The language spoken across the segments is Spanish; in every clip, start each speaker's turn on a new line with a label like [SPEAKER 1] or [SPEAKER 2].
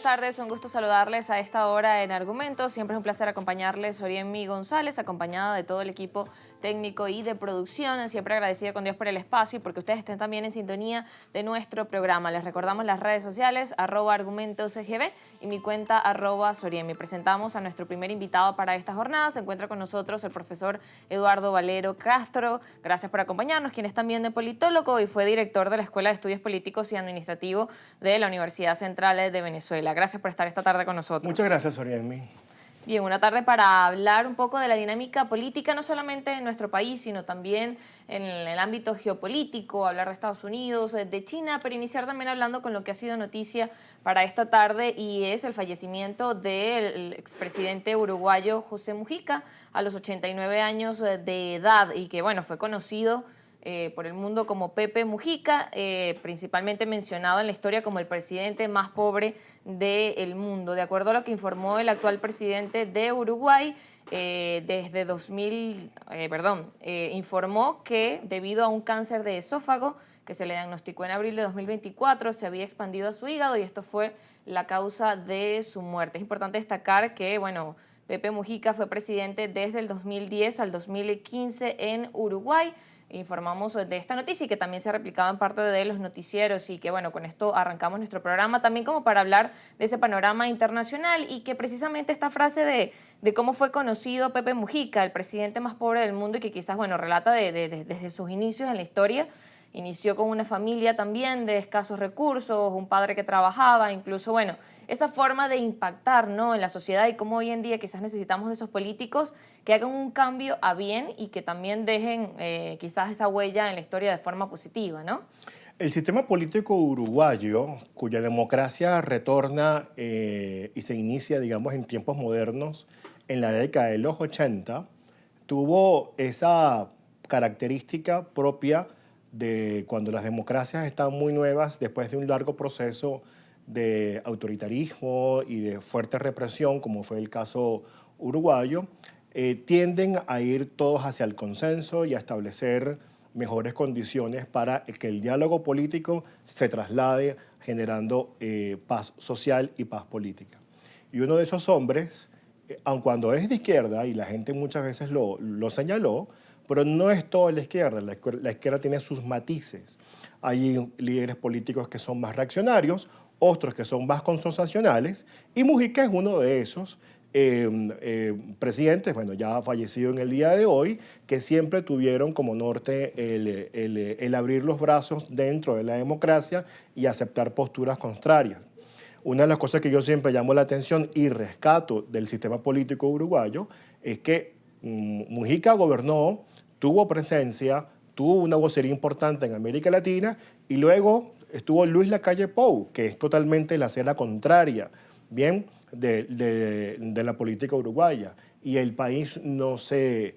[SPEAKER 1] tardes, un gusto saludarles a esta hora en Argumentos. Siempre es un placer acompañarles, Oriemi González, acompañada de todo el equipo técnico y de producción. Siempre agradecida con Dios por el espacio y porque ustedes estén también en sintonía de nuestro programa. Les recordamos las redes sociales, @argumentosgb y mi cuenta @Soriemi. Presentamos a nuestro primer invitado para esta jornada. Se encuentra con nosotros el profesor Eduardo Valero Castro. Gracias por acompañarnos, quien es también de politólogo y fue director de la Escuela de Estudios Políticos y Administrativos de la Universidad Central de Venezuela. Gracias por estar esta tarde con nosotros.
[SPEAKER 2] Muchas gracias, Oriemi.
[SPEAKER 1] Bien, una tarde para hablar un poco de la dinámica política, no solamente en nuestro país, sino también en el ámbito geopolítico, hablar de Estados Unidos, de China, pero iniciar también hablando con lo que ha sido noticia para esta tarde y es el fallecimiento del expresidente uruguayo José Mujica a los 89 años de edad y que, bueno, fue conocido por el mundo como Pepe Mujica, principalmente mencionado en la historia como el presidente más pobre del mundo. De acuerdo a lo que informó el actual presidente de Uruguay, informó que debido a un cáncer de esófago que se le diagnosticó en abril de 2024, se había expandido a su hígado y esto fue la causa de su muerte. Es importante destacar que, bueno, Pepe Mujica fue presidente desde el 2010 al 2015 en Uruguay. Informamos de esta noticia y que también se ha replicado en parte de los noticieros y que, bueno, con esto arrancamos nuestro programa también como para hablar de ese panorama internacional y que precisamente esta frase de cómo fue conocido Pepe Mujica, el presidente más pobre del mundo y que quizás, bueno, relata desde sus inicios en la historia. Inició con una familia también de escasos recursos, un padre que trabajaba, incluso, bueno, esa forma de impactar, ¿no?, en la sociedad y cómo hoy en día quizás necesitamos de esos políticos que hagan un cambio a bien y que también dejen quizás esa huella en la historia de forma positiva, ¿no?
[SPEAKER 2] El sistema político uruguayo, cuya democracia retorna y se inicia, digamos, en tiempos modernos, en la década de los 80, tuvo esa característica propia de cuando las democracias están muy nuevas, después de un largo proceso de autoritarismo y de fuerte represión, como fue el caso uruguayo, tienden a ir todos hacia el consenso y a establecer mejores condiciones para que el diálogo político se traslade generando paz social y paz política. Y uno de esos hombres, aun cuando es de izquierda, y la gente muchas veces lo señaló, pero no es toda la izquierda tiene sus matices. Hay líderes políticos que son más reaccionarios, otros que son más consensacionales, y Mujica es uno de esos presidentes, bueno, ya fallecido en el día de hoy, que siempre tuvieron como norte el abrir los brazos dentro de la democracia y aceptar posturas contrarias. Una de las cosas que yo siempre llamo la atención y rescato del sistema político uruguayo es que Mujica gobernó, tuvo presencia, tuvo una vocería importante en América Latina y luego estuvo Luis Lacalle Pou, que es totalmente la acera contraria, bien, de la política uruguaya. Y el país no se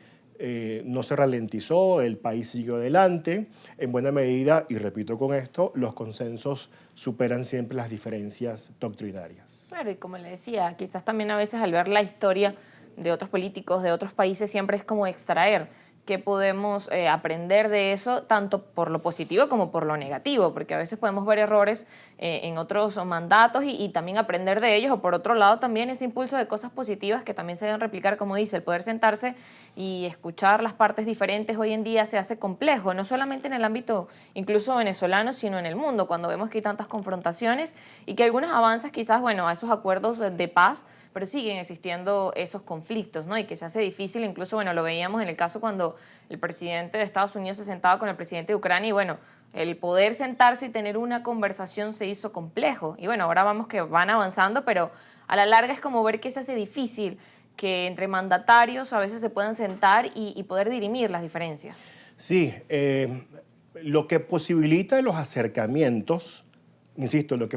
[SPEAKER 2] ralentizó, el país siguió adelante en buena medida, y repito con esto, los consensos superan siempre las diferencias doctrinarias.
[SPEAKER 1] Claro, y como le decía, quizás también a veces al ver la historia de otros políticos, de otros países, siempre es como extraer qué podemos aprender de eso, tanto por lo positivo como por lo negativo, porque a veces podemos ver errores en otros mandatos y también aprender de ellos, o por otro lado también ese impulso de cosas positivas que también se deben replicar, como dice, el poder sentarse y escuchar las partes diferentes hoy en día se hace complejo, no solamente en el ámbito incluso venezolano, sino en el mundo, cuando vemos que hay tantas confrontaciones y que algunos avances quizás, bueno, a esos acuerdos de paz, pero siguen existiendo esos conflictos, ¿no? Y que se hace difícil, incluso, bueno, lo veíamos en el caso cuando el presidente de Estados Unidos se sentaba con el presidente de Ucrania y, bueno, el poder sentarse y tener una conversación se hizo complejo. Y, bueno, ahora vamos que van avanzando, pero a la larga es como ver que se hace difícil que entre mandatarios a veces se puedan sentar y poder dirimir las diferencias.
[SPEAKER 2] Sí, lo que posibilita los acercamientos, insisto, lo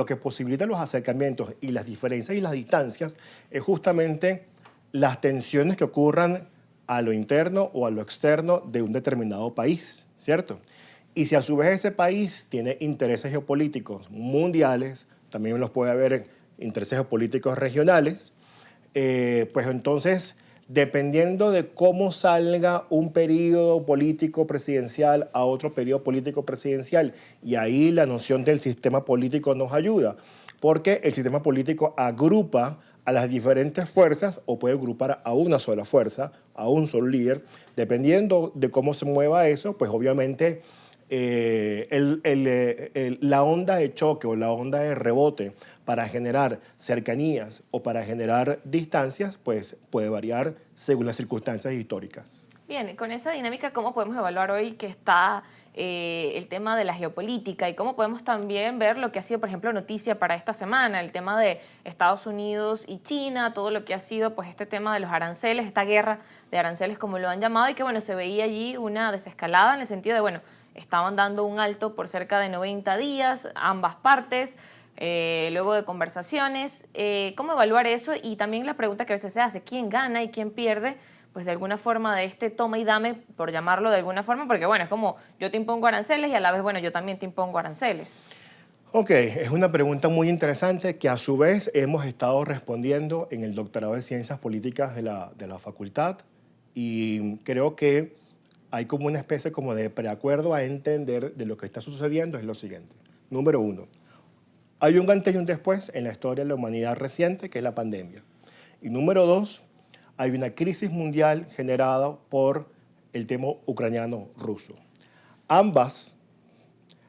[SPEAKER 2] que posibilita los acercamientos y las diferencias y las distancias es justamente las tensiones que ocurran a lo interno o a lo externo de un determinado país, ¿cierto? Y si a su vez ese país tiene intereses geopolíticos mundiales, también los puede haber intereses geopolíticos regionales, pues entonces, dependiendo de cómo salga un periodo político presidencial a otro periodo político presidencial, y ahí la noción del sistema político nos ayuda, porque el sistema político agrupa a las diferentes fuerzas o puede agrupar a una sola fuerza, a un solo líder. Dependiendo de cómo se mueva eso, pues obviamente la onda de choque o la onda de rebote para generar cercanías o para generar distancias, pues puede variar según las circunstancias históricas.
[SPEAKER 1] Bien, con esa dinámica, ¿cómo podemos evaluar hoy que está el tema de la geopolítica y cómo podemos también ver lo que ha sido, por ejemplo, noticia para esta semana, el tema de Estados Unidos y China, todo lo que ha sido pues este tema de los aranceles, esta guerra de aranceles como lo han llamado y que bueno, se veía allí una desescalada en el sentido de bueno, estaban dando un alto por cerca de 90 días, ambas partes, luego de conversaciones. ¿Cómo evaluar eso? Y también la pregunta que a veces se hace, ¿quién gana y quién pierde? Pues de alguna forma de este toma y dame, por llamarlo de alguna forma, porque bueno, es como yo te impongo aranceles y a la vez, bueno, yo también te impongo aranceles.
[SPEAKER 2] Ok, es una pregunta muy interesante que a su vez hemos estado respondiendo en el doctorado de Ciencias Políticas de la facultad y creo que hay como una especie como de preacuerdo a entender de lo que está sucediendo es lo siguiente. Número uno, hay un antes y un después en la historia de la humanidad reciente, que es la pandemia. Y número dos, hay una crisis mundial generada por el tema ucraniano-ruso. Ambas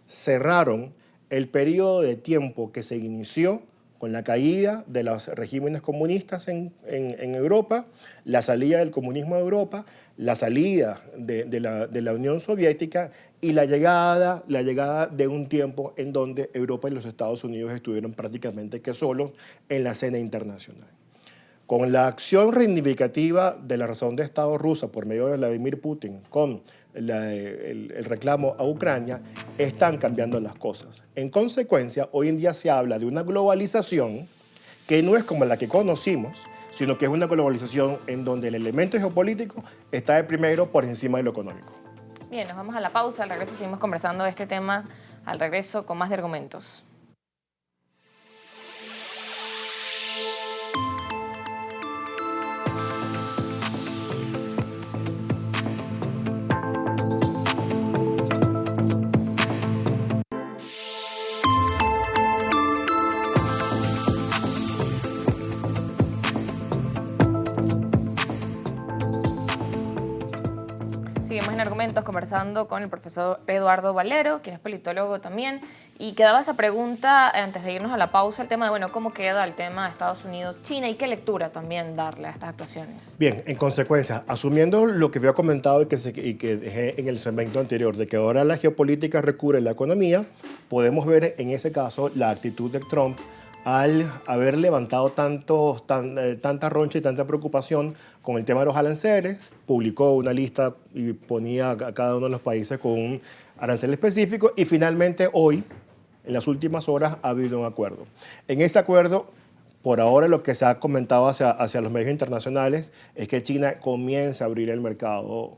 [SPEAKER 2] cerraron el periodo de tiempo que se inició con la caída de los regímenes comunistas en Europa, la salida del comunismo de Europa, la salida de la Unión Soviética y la llegada de un tiempo en donde Europa y los Estados Unidos estuvieron prácticamente que solos en la escena internacional. Con la acción reivindicativa de la razón de Estado rusa por medio de Vladimir Putin, con el reclamo a Ucrania, están cambiando las cosas. En consecuencia, hoy en día se habla de una globalización que no es como la que conocimos, sino que es una globalización en donde el elemento geopolítico está de primero por encima de lo económico.
[SPEAKER 1] Bien, nos vamos a la pausa, al regreso seguimos conversando de este tema, al regreso con más de argumentos. Seguimos en argumentos conversando con el profesor Eduardo Valero, quien es politólogo también, y quedaba esa pregunta antes de irnos a la pausa, el tema de, bueno, ¿cómo queda el tema de Estados Unidos-China y qué lectura también darle a estas actuaciones?
[SPEAKER 2] Bien, en consecuencia, asumiendo lo que había comentado y que dejé en el segmento anterior, de que ahora la geopolítica recubre la economía, podemos ver en ese caso la actitud de Trump al haber levantado tanta roncha y tanta preocupación con el tema de los aranceles, publicó una lista y ponía a cada uno de los países con un arancel específico y finalmente hoy, en las últimas horas, ha habido un acuerdo. En ese acuerdo, por ahora lo que se ha comentado hacia los medios internacionales es que China comienza a abrir el mercado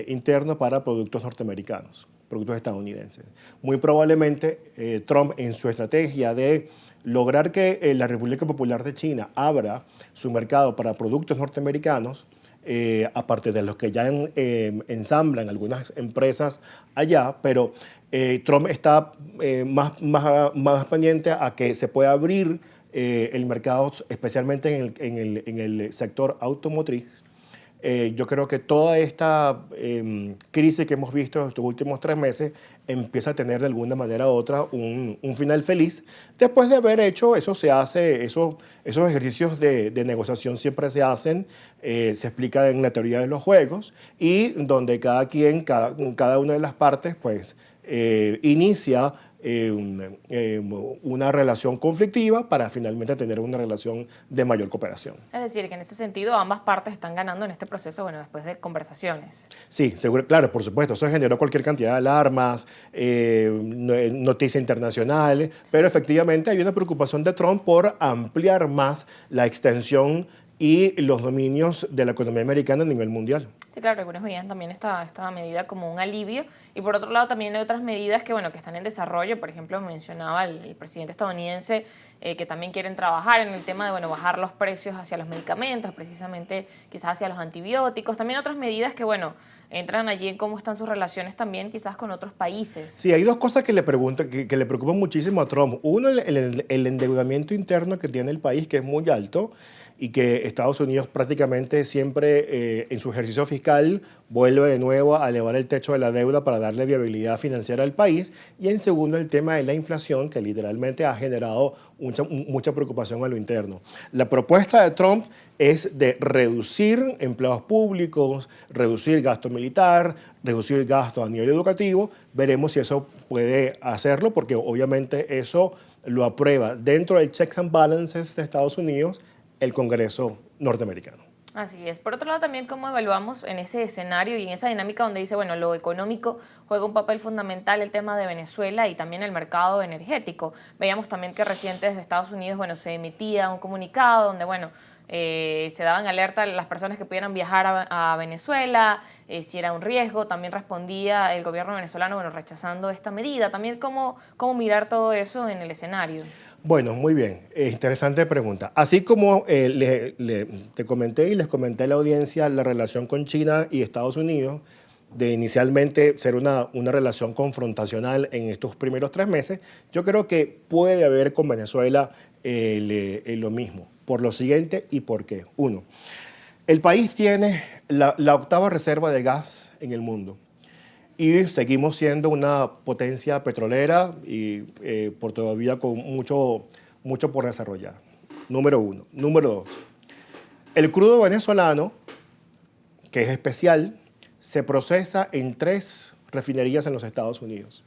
[SPEAKER 2] interno para productos norteamericanos, productos estadounidenses. Muy probablemente Trump en su estrategia de lograr que la República Popular de China abra su mercado para productos norteamericanos, aparte de los que ya ensamblan algunas empresas allá, pero Trump está más pendiente a que se pueda abrir el mercado, especialmente en el sector automotriz. Yo creo que toda esta crisis que hemos visto en estos últimos 3 meses empieza a tener de alguna manera u otra un final feliz. Después de haber hecho, esos ejercicios de negociación siempre se hacen, se explica en la teoría de los juegos y donde cada una de las partes pues inicia una relación conflictiva para finalmente tener una relación de mayor cooperación.
[SPEAKER 1] Es decir, que en ese sentido ambas partes están ganando en este proceso, bueno, después de conversaciones.
[SPEAKER 2] Sí, seguro, claro, por supuesto, eso generó cualquier cantidad de alarmas, noticias internacionales, sí. Pero efectivamente hay una preocupación de Trump por ampliar más la extensión y los dominios de la economía americana a nivel mundial.
[SPEAKER 1] Sí, claro, algunos veían también esta medida como un alivio y por otro lado también hay otras medidas que, bueno, que están en desarrollo. Por ejemplo, mencionaba el presidente estadounidense que también quieren trabajar en el tema de, bueno, bajar los precios hacia los medicamentos, precisamente quizás hacia los antibióticos, también otras medidas que, bueno, entran allí en cómo están sus relaciones también quizás con otros países.
[SPEAKER 2] Sí, hay dos cosas que le preguntan, que le preocupan muchísimo a Trump. Uno, el endeudamiento interno que tiene el país, que es muy alto, y que Estados Unidos prácticamente siempre en su ejercicio fiscal vuelve de nuevo a elevar el techo de la deuda para darle viabilidad financiera al país. Y en segundo, el tema de la inflación, que literalmente ha generado mucha preocupación a lo interno. La propuesta de Trump es de reducir empleados públicos, reducir gasto militar, reducir gasto a nivel educativo. Veremos si eso puede hacerlo, porque obviamente eso lo aprueba dentro del checks and balances de Estados Unidos el Congreso norteamericano.
[SPEAKER 1] Así es. Por otro lado, también cómo evaluamos en ese escenario y en esa dinámica donde dice, bueno, lo económico juega un papel fundamental, el tema de Venezuela y también el mercado energético. Veíamos también que reciente desde Estados Unidos, bueno, se emitía un comunicado donde, bueno, se daban alerta a las personas que pudieran viajar a Venezuela, si era un riesgo. También respondía el gobierno venezolano, bueno, rechazando esta medida. También cómo mirar todo eso en el escenario.
[SPEAKER 2] Bueno, muy bien, interesante pregunta. Así como te comenté y les comenté a la audiencia la relación con China y Estados Unidos, de inicialmente ser una relación confrontacional en estos primeros 3 meses, yo creo que puede haber con Venezuela lo mismo. Por lo siguiente y por qué. Uno, el país tiene la octava reserva de gas en el mundo. Y seguimos siendo una potencia petrolera y por todavía con mucho por desarrollar. Número uno. Número dos. El crudo venezolano, que es especial, se procesa en 3 refinerías en los Estados Unidos.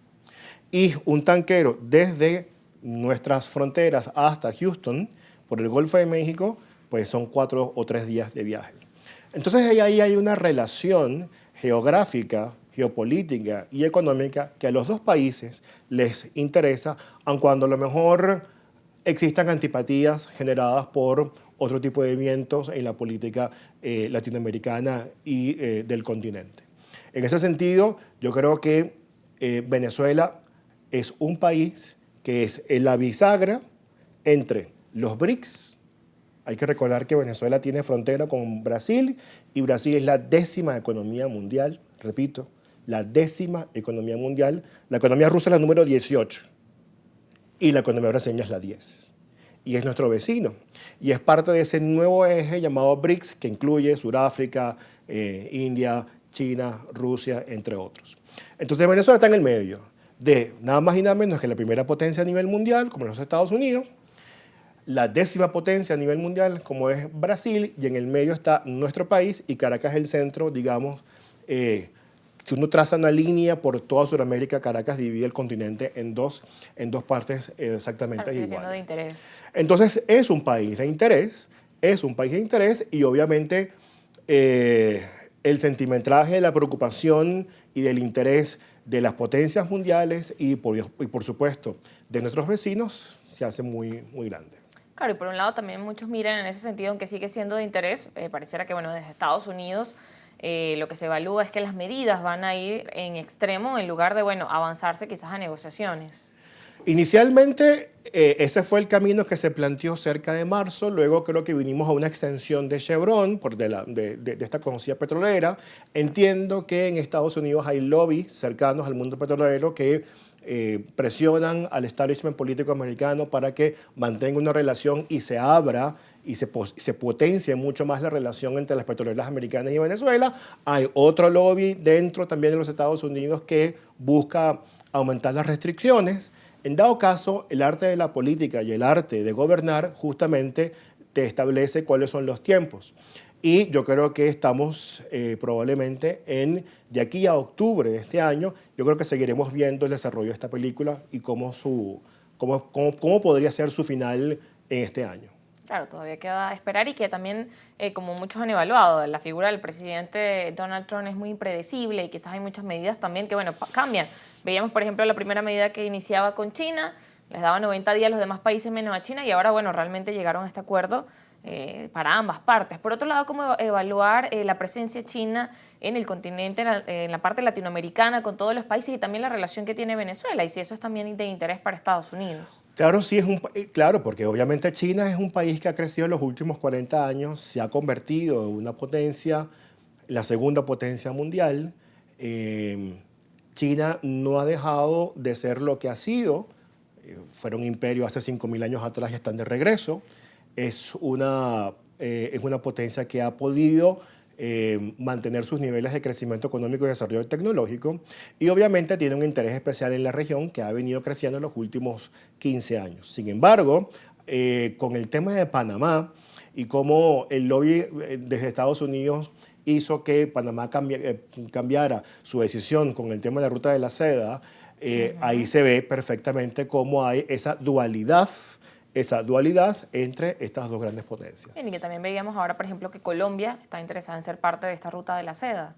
[SPEAKER 2] Y un tanquero desde nuestras fronteras hasta Houston, por el Golfo de México, pues son 4 o 3 días de viaje. Entonces ahí hay una relación geográfica, geopolítica y económica que a los dos países les interesa, aun cuando a lo mejor existan antipatías generadas por otro tipo de vientos en la política latinoamericana y del continente. En ese sentido, yo creo que Venezuela es un país que es la bisagra entre los BRICS. Hay que recordar que Venezuela tiene frontera con Brasil y Brasil es la 10ª economía mundial, repito, la 10ª economía mundial. La economía rusa es la número 18 y la economía brasileña es la 10. Y es nuestro vecino. Y es parte de ese nuevo eje llamado BRICS, que incluye Sudáfrica, India, China, Rusia, entre otros. Entonces Venezuela está en el medio de nada más y nada menos que la primera potencia a nivel mundial, como los Estados Unidos, la 10ª potencia a nivel mundial, como es Brasil, y en el medio está nuestro país, y Caracas es el centro, digamos, si uno traza una línea por toda Sudamérica, Caracas divide el continente en dos partes exactamente iguales.
[SPEAKER 1] Sigue siendo de interés.
[SPEAKER 2] Entonces, es un país de interés, y obviamente el sentimentalaje, la preocupación y del interés de las potencias mundiales y por supuesto, de nuestros vecinos, se hace muy, muy grande.
[SPEAKER 1] Claro, y por un lado también muchos miran en ese sentido, aunque sigue siendo de interés, pareciera que, bueno, desde Estados Unidos lo que se evalúa es que las medidas van a ir en extremo en lugar de, bueno, avanzarse quizás a negociaciones.
[SPEAKER 2] Inicialmente, ese fue el camino que se planteó cerca de marzo. Luego creo que vinimos a una extensión de Chevron, de esta conocida petrolera. Entiendo que en Estados Unidos hay lobbies cercanos al mundo petrolero que presionan al establishment político americano para que mantenga una relación y se abra y se potencie mucho más la relación entre las petroleras americanas y Venezuela. Hay otro lobby dentro también de los Estados Unidos que busca aumentar las restricciones. En dado caso, el arte de la política y el arte de gobernar justamente te establece cuáles son los tiempos. Y yo creo que estamos probablemente de aquí a octubre de este año, yo creo que seguiremos viendo el desarrollo de esta película y cómo podría ser su final en este año.
[SPEAKER 1] Claro, todavía queda esperar y que también, como muchos han evaluado, la figura del presidente Donald Trump es muy impredecible y quizás hay muchas medidas también que, bueno, cambian. Veíamos, por ejemplo, la primera medida que iniciaba con China, les daba 90 días a los demás países menos a China y ahora, bueno, realmente llegaron a este acuerdo para ambas partes. Por otro lado, ¿cómo evaluar la presencia china en el continente, en la parte latinoamericana, con todos los países y también la relación que tiene Venezuela y si eso es también de interés para Estados Unidos.
[SPEAKER 2] Claro, sí, claro, porque obviamente China es un país que ha crecido en los últimos 40 años, se ha convertido en una potencia, la segunda potencia mundial. China no ha dejado de ser lo que ha sido. Fueron un imperio hace 5.000 años atrás y están de regreso. Es una potencia que ha podido mantener sus niveles de crecimiento económico y desarrollo tecnológico y obviamente tiene un interés especial en la región que ha venido creciendo en los últimos 15 años. Sin embargo, con el tema de Panamá y cómo el lobby desde Estados Unidos hizo que Panamá cambiara su decisión con el tema de la ruta de la seda, ahí se ve perfectamente cómo hay esa dualidad entre estas dos grandes potencias.
[SPEAKER 1] Bien, y que también veíamos ahora, por ejemplo, que Colombia está interesada en ser parte de esta ruta de la seda.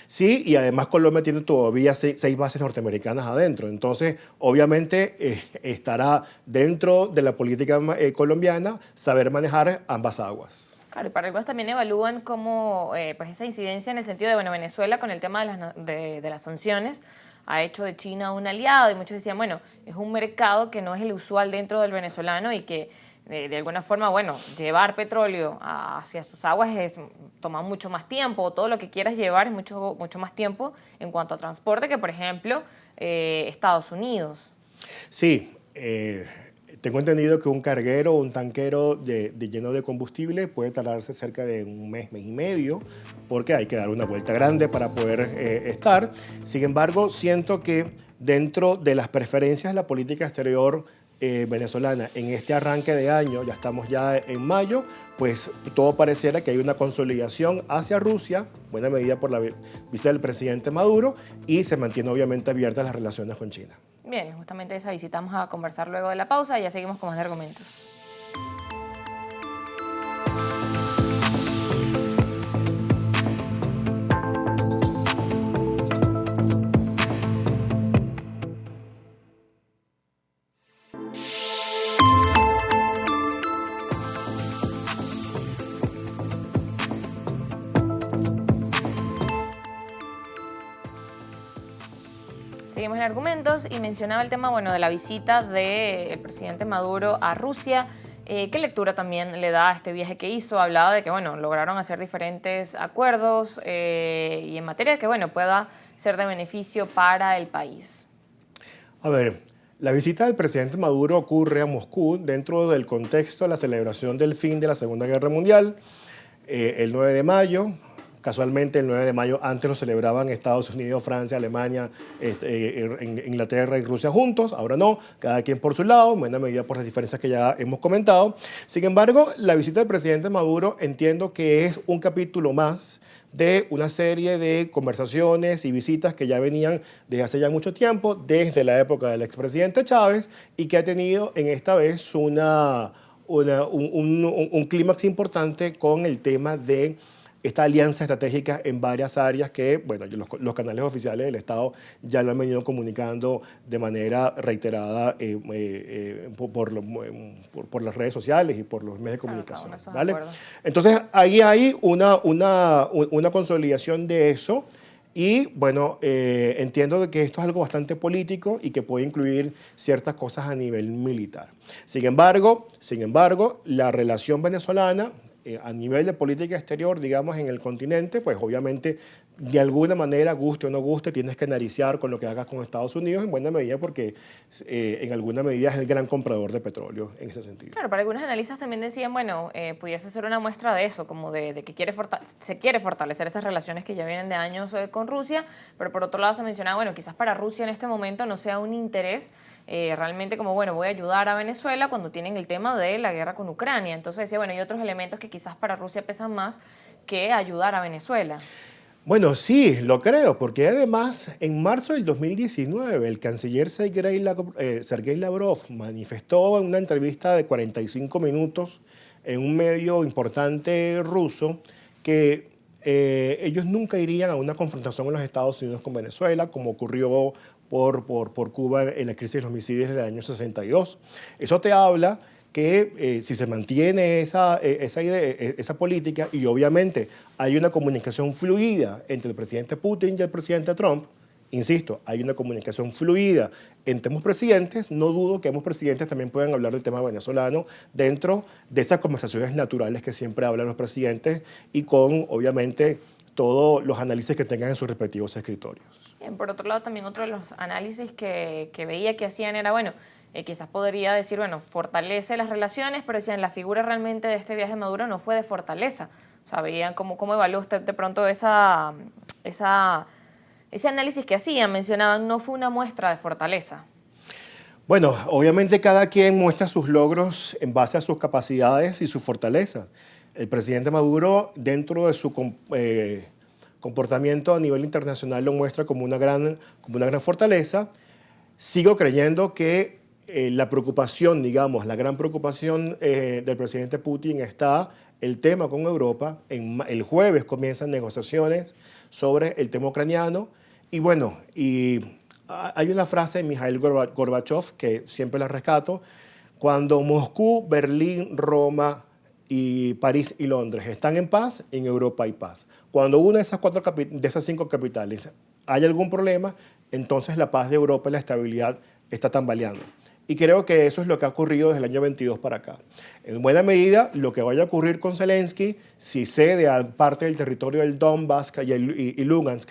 [SPEAKER 2] Sí, y además Colombia tiene todavía 6 bases norteamericanas adentro. Entonces, obviamente, estará dentro de la política colombiana saber manejar ambas aguas.
[SPEAKER 1] Claro, y para algunos también evalúan cómo pues esa incidencia en el sentido de, bueno, Venezuela con el tema de las sanciones ha hecho de China un aliado y muchos decían, bueno, es un mercado que no es el usual dentro del venezolano y que de alguna forma, bueno, llevar petróleo hacia sus aguas toma mucho más tiempo, todo lo que quieras llevar es mucho más tiempo en cuanto a transporte que, por ejemplo, Estados Unidos.
[SPEAKER 2] Sí, tengo entendido que un carguero o un tanquero lleno de combustible puede tardarse cerca de un mes y medio, porque hay que dar una vuelta grande para poder estar. Sin embargo, siento que dentro de las preferencias de la política exterior venezolana en este arranque de año, ya estamos ya en mayo, pues todo pareciera que hay una consolidación hacia Rusia, buena medida por la visita del presidente Maduro, y se mantiene obviamente abiertas las relaciones con China.
[SPEAKER 1] Bien, justamente esa visita vamos a conversar luego de la pausa y ya seguimos con más de argumentos. Seguimos en argumentos y mencionaba el tema, bueno, de la visita del presidente Maduro a Rusia. ¿Qué lectura también le da a este viaje que hizo? Hablaba de que, bueno, lograron hacer diferentes acuerdos y en materia de que, bueno, pueda ser de beneficio para el país.
[SPEAKER 2] A ver, la visita del presidente Maduro ocurre a Moscú dentro del contexto de la celebración del fin de la Segunda Guerra Mundial, el 9 de mayo. Casualmente, el 9 de mayo antes lo celebraban Estados Unidos, Francia, Alemania, Inglaterra y Rusia juntos. Ahora no, cada quien por su lado, en buena medida por las diferencias que ya hemos comentado. Sin embargo, la visita del presidente Maduro entiendo que es un capítulo más de una serie de conversaciones y visitas que ya venían desde hace ya mucho tiempo, desde la época del expresidente Chávez, y que ha tenido en esta vez un clímax importante con el tema de esta alianza estratégica en varias áreas que, bueno, los canales oficiales del Estado ya lo han venido comunicando de manera reiterada por las redes sociales y por los medios de comunicación. ¿Vale? Entonces, ahí hay una consolidación de eso y, bueno, entiendo de que esto es algo bastante político y que puede incluir ciertas cosas a nivel militar. Sin embargo, la relación venezolana a nivel de política exterior, digamos, en el continente, pues obviamente, de alguna manera, guste o no guste, tienes que analizar con lo que hagas con Estados Unidos en buena medida porque en alguna medida es el gran comprador de petróleo en ese sentido.
[SPEAKER 1] Claro, para algunos analistas también decían, bueno, pudiese ser una muestra de eso, como de que se quiere fortalecer esas relaciones que ya vienen de años con Rusia, pero por otro lado se mencionaba, bueno, quizás para Rusia en este momento no sea un interés realmente como, bueno, voy a ayudar a Venezuela cuando tienen el tema de la guerra con Ucrania. Entonces decía, bueno, hay otros elementos que quizás para Rusia pesan más que ayudar a Venezuela.
[SPEAKER 2] Bueno, sí, lo creo, porque además en marzo del 2019 el canciller Sergei Lavrov manifestó en una entrevista de 45 minutos en un medio importante ruso que ellos nunca irían a una confrontación en los Estados Unidos con Venezuela, como ocurrió por Cuba en la crisis de los misiles del año 62. Eso te habla que si se mantiene esa política y obviamente hay una comunicación fluida entre el presidente Putin y el presidente Trump, insisto, hay una comunicación fluida entre ambos presidentes, no dudo que ambos presidentes también puedan hablar del tema venezolano dentro de esas conversaciones naturales que siempre hablan los presidentes y con, obviamente, todos los análisis que tengan en sus respectivos escritorios.
[SPEAKER 1] Bien, por otro lado, también otro de los análisis que veía que hacían era, bueno, quizás podría decir, bueno, fortalece las relaciones, pero decían, la figura realmente de este viaje de Maduro no fue de fortaleza. O sea, veían cómo evaluó usted de pronto ese análisis que hacían, mencionaban, no fue una muestra de fortaleza.
[SPEAKER 2] Bueno, obviamente cada quien muestra sus logros en base a sus capacidades y sus fortalezas. El presidente Maduro, dentro de su comportamiento a nivel internacional, lo muestra como una gran fortaleza. Sigo creyendo que la preocupación, digamos, la gran preocupación del presidente Putin está el tema con Europa. El jueves comienzan negociaciones sobre el tema ucraniano. Y bueno, hay una frase de Mikhail Gorbachev que siempre la rescato: cuando Moscú, Berlín, Roma y París y Londres están en paz, en Europa hay paz. Cuando una de esas 5 capitales hay algún problema, entonces la paz de Europa y la estabilidad está tambaleando. Y creo que eso es lo que ha ocurrido desde el año 22 para acá. En buena medida, lo que vaya a ocurrir con Zelensky, si cede a parte del territorio del Donbass y Lugansk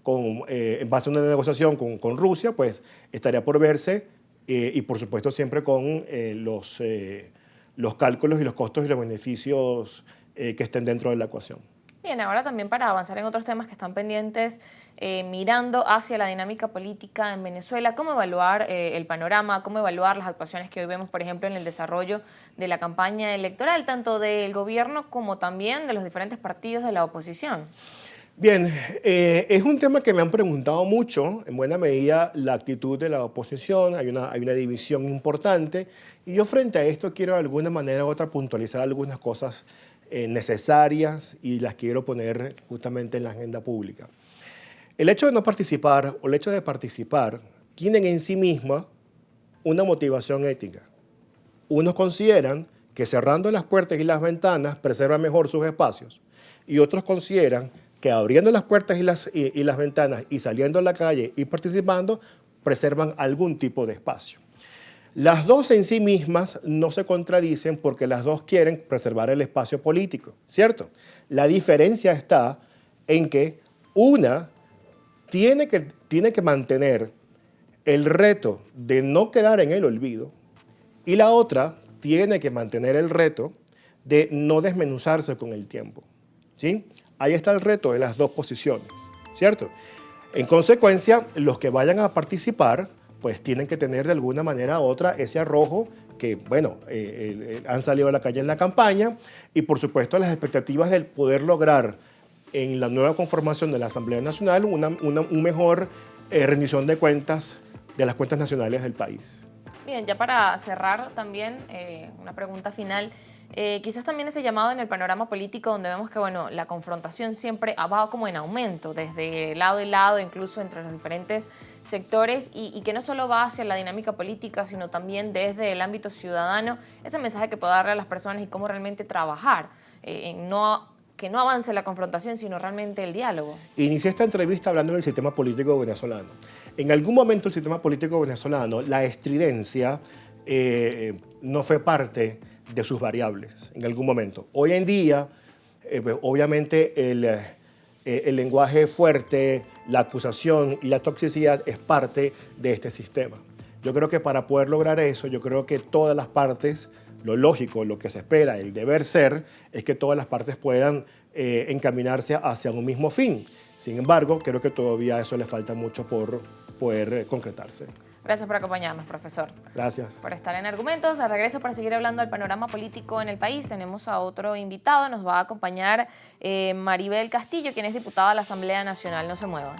[SPEAKER 2] en base a una negociación con Rusia, pues estaría por verse y por supuesto siempre con los cálculos y los costos y los beneficios que estén dentro de la ecuación.
[SPEAKER 1] Bien, ahora también para avanzar en otros temas que están pendientes, mirando hacia la dinámica política en Venezuela, ¿cómo evaluar el panorama, cómo evaluar las actuaciones que hoy vemos, por ejemplo, en el desarrollo de la campaña electoral, tanto del gobierno como también de los diferentes partidos de la oposición?
[SPEAKER 2] Bien, es un tema que me han preguntado mucho, en buena medida la actitud de la oposición, hay una división importante, y yo frente a esto quiero de alguna manera u otra puntualizar algunas cosas necesarias y las quiero poner justamente en la agenda pública. El hecho de no participar o el hecho de participar tienen en sí misma una motivación ética. Unos consideran que cerrando las puertas y las ventanas preservan mejor sus espacios y otros consideran que abriendo las puertas y las ventanas y saliendo a la calle y participando preservan algún tipo de espacio. Las dos en sí mismas no se contradicen porque las dos quieren preservar el espacio político, ¿cierto? La diferencia está en que una tiene que mantener el reto de no quedar en el olvido y la otra tiene que mantener el reto de no desmenuzarse con el tiempo, ¿sí? Ahí está el reto de las dos posiciones, ¿cierto? En consecuencia, los que vayan a participar pues tienen que tener de alguna manera u otra ese arrojo que, bueno, han salido a la calle en la campaña y, por supuesto, las expectativas del poder lograr en la nueva conformación de la Asamblea Nacional una mejor rendición de cuentas de las cuentas nacionales del país.
[SPEAKER 1] Bien, ya para cerrar también una pregunta final. Quizás también ese llamado en el panorama político donde vemos que bueno, la confrontación siempre va como en aumento, desde lado y lado, incluso entre los diferentes sectores, y que no solo va hacia la dinámica política, sino también desde el ámbito ciudadano, ese mensaje que puede darle a las personas y cómo realmente trabajar, que no avance la confrontación, sino realmente el diálogo.
[SPEAKER 2] Inicié esta entrevista hablando del sistema político venezolano. En algún momento el sistema político venezolano, la estridencia no fue parte de sus variables en algún momento. Hoy en día, obviamente, el lenguaje fuerte, la acusación y la toxicidad es parte de este sistema. Yo creo que para poder lograr eso, yo creo que todas las partes, lo lógico, lo que se espera, el deber ser, es que todas las partes puedan encaminarse hacia un mismo fin. Sin embargo, creo que todavía a eso le falta mucho por poder concretarse.
[SPEAKER 1] Gracias por acompañarnos, profesor.
[SPEAKER 2] Gracias.
[SPEAKER 1] Por estar en Argumentos. Al regreso, para seguir hablando del panorama político en el país, tenemos a otro invitado. Nos va a acompañar Maribel Castillo, quien es diputada de la Asamblea Nacional. No se muevan.